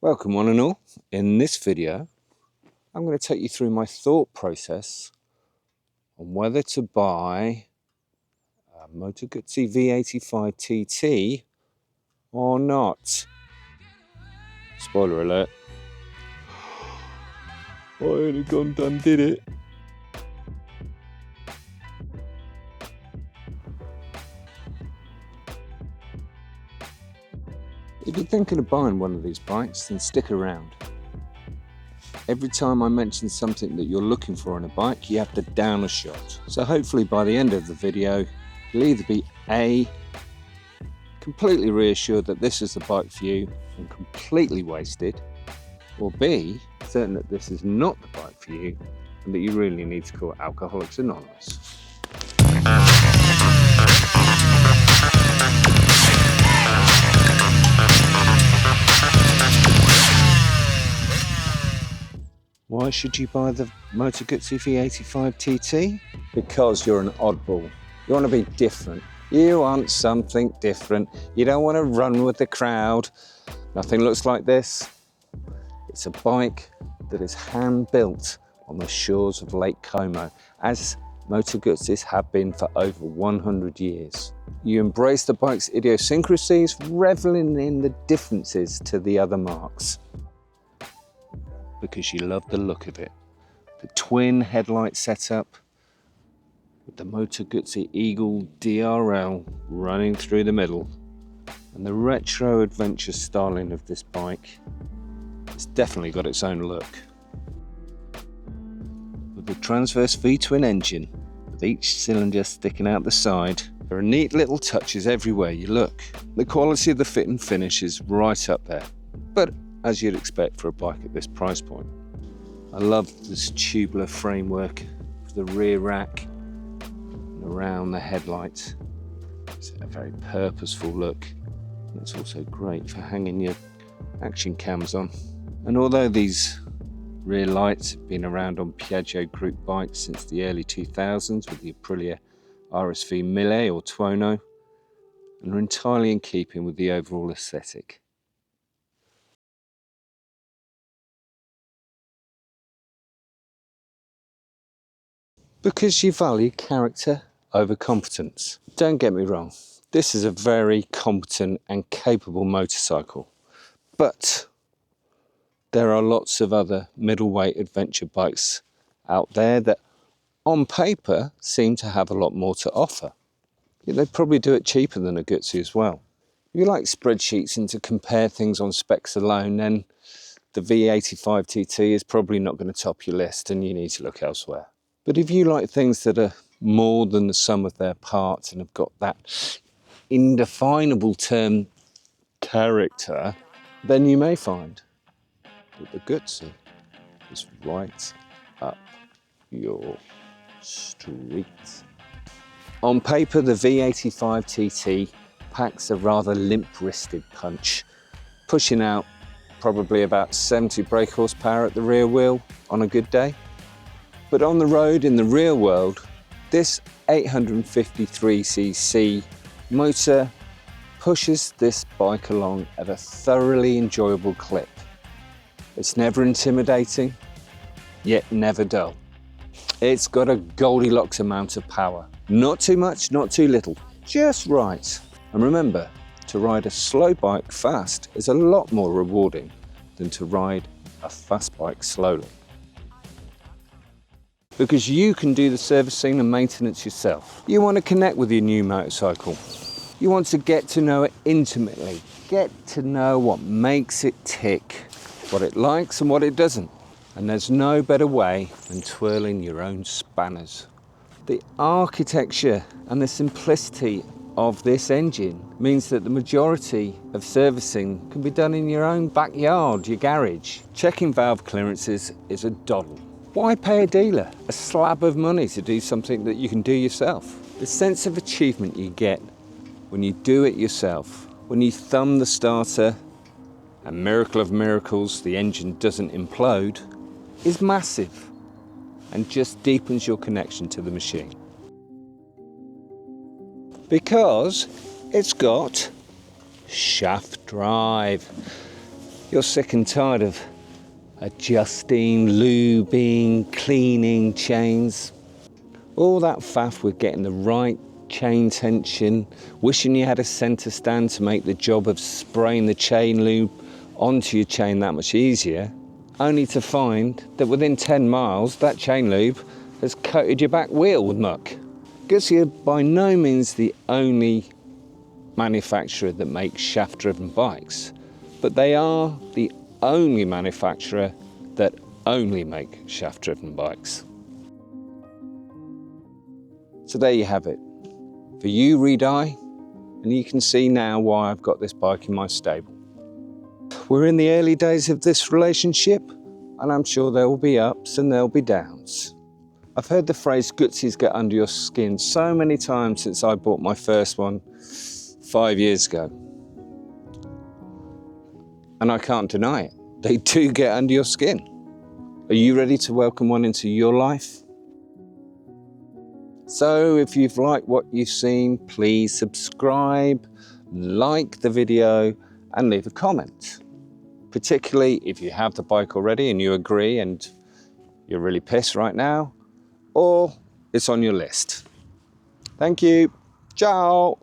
Welcome one and all. In this video I'm going to take you through my thought process on whether to buy a Moto Guzzi V85TT or not. Spoiler alert, I only gone done did it. If you're thinking of buying one of these bikes, then stick around. Every time I mention something that you're looking for in a bike, you have to down a shot. So hopefully by the end of the video, you'll either be A, completely reassured that this is the bike for you and completely wasted, or B, certain that this is not the bike for you and that you really need to call Alcoholics Anonymous. Why should you buy the Moto Guzzi V85TT? Because you're an oddball. You want to be different. You want something different. You don't want to run with the crowd. Nothing looks like this. It's a bike that is hand-built on the shores of Lake Como, as Moto Guzzis have been for over 100 years. You embrace the bike's idiosyncrasies, reveling in the differences to the other marques, because you love the look of it. The twin headlight setup with the Moto Guzzi Eagle DRL running through the middle, and the retro adventure styling of this bike. It's definitely got its own look. With the transverse V-twin engine, with each cylinder sticking out the side, there are neat little touches everywhere you look. The quality of the fit and finish is right up there, but as you'd expect for a bike at this price point. I love this tubular framework for the rear rack and around the headlights. It's a very purposeful look, and it's also great for hanging your action cams on. And although these rear lights have been around on Piaggio Group bikes since the early 2000s with the Aprilia RSV 1000 or Tuono, and are entirely in keeping with the overall aesthetic. Because you value character over competence. Don't get me wrong, this is a very competent and capable motorcycle, but there are lots of other middleweight adventure bikes out there that on paper seem to have a lot more to offer. They'd probably do it cheaper than a Guzzi as well. If you like spreadsheets and to compare things on specs alone, then the V85TT is probably not going to top your list and you need to look elsewhere. But if you like things that are more than the sum of their parts and have got that indefinable term character, then you may find that the Guzzi is right up your street. On paper, the V85TT packs a rather limp-wristed punch, pushing out probably about 70 brake horsepower at the rear wheel on a good day. But on the road in the real world, this 853cc motor pushes this bike along at a thoroughly enjoyable clip. It's never intimidating, yet never dull. It's got a Goldilocks amount of power. Not too much, not too little, just right. And remember, to ride a slow bike fast is a lot more rewarding than to ride a fast bike slowly. Because you can do the servicing and maintenance yourself. You want to connect with your new motorcycle. You want to get to know it intimately. Get to know what makes it tick, what it likes and what it doesn't. And there's no better way than twirling your own spanners. The architecture and the simplicity of this engine means that the majority of servicing can be done in your own backyard, your garage. Checking valve clearances is a doddle. Why pay a dealer a slab of money to do something that you can do yourself? The sense of achievement you get when you do it yourself, when you thumb the starter, and miracle of miracles, the engine doesn't implode, is massive and just deepens your connection to the machine. Because it's got shaft drive. You're sick and tired of adjusting, lubing, cleaning chains. All that faff with getting the right chain tension, wishing you had a centre stand to make the job of spraying the chain lube onto your chain that much easier, only to find that within 10 miles that chain lube has coated your back wheel with muck. Guzzi are by no means the only manufacturer that makes shaft-driven bikes, but they are the only manufacturer that only make shaft-driven bikes. So there you have it. For you, read I, and you can see now why I've got this bike in my stable. We're in the early days of this relationship, and I'm sure there will be ups and there'll be downs. I've heard the phrase Guzzis get under your skin so many times since I bought my first one 5 years ago. And I can't deny it. They do get under your skin. Are you ready to welcome one into your life? So if you've liked what you've seen, please subscribe, like the video, and leave a comment. Particularly if you have the bike already and you agree and you're really pissed right now, or it's on your list. Thank you. Ciao.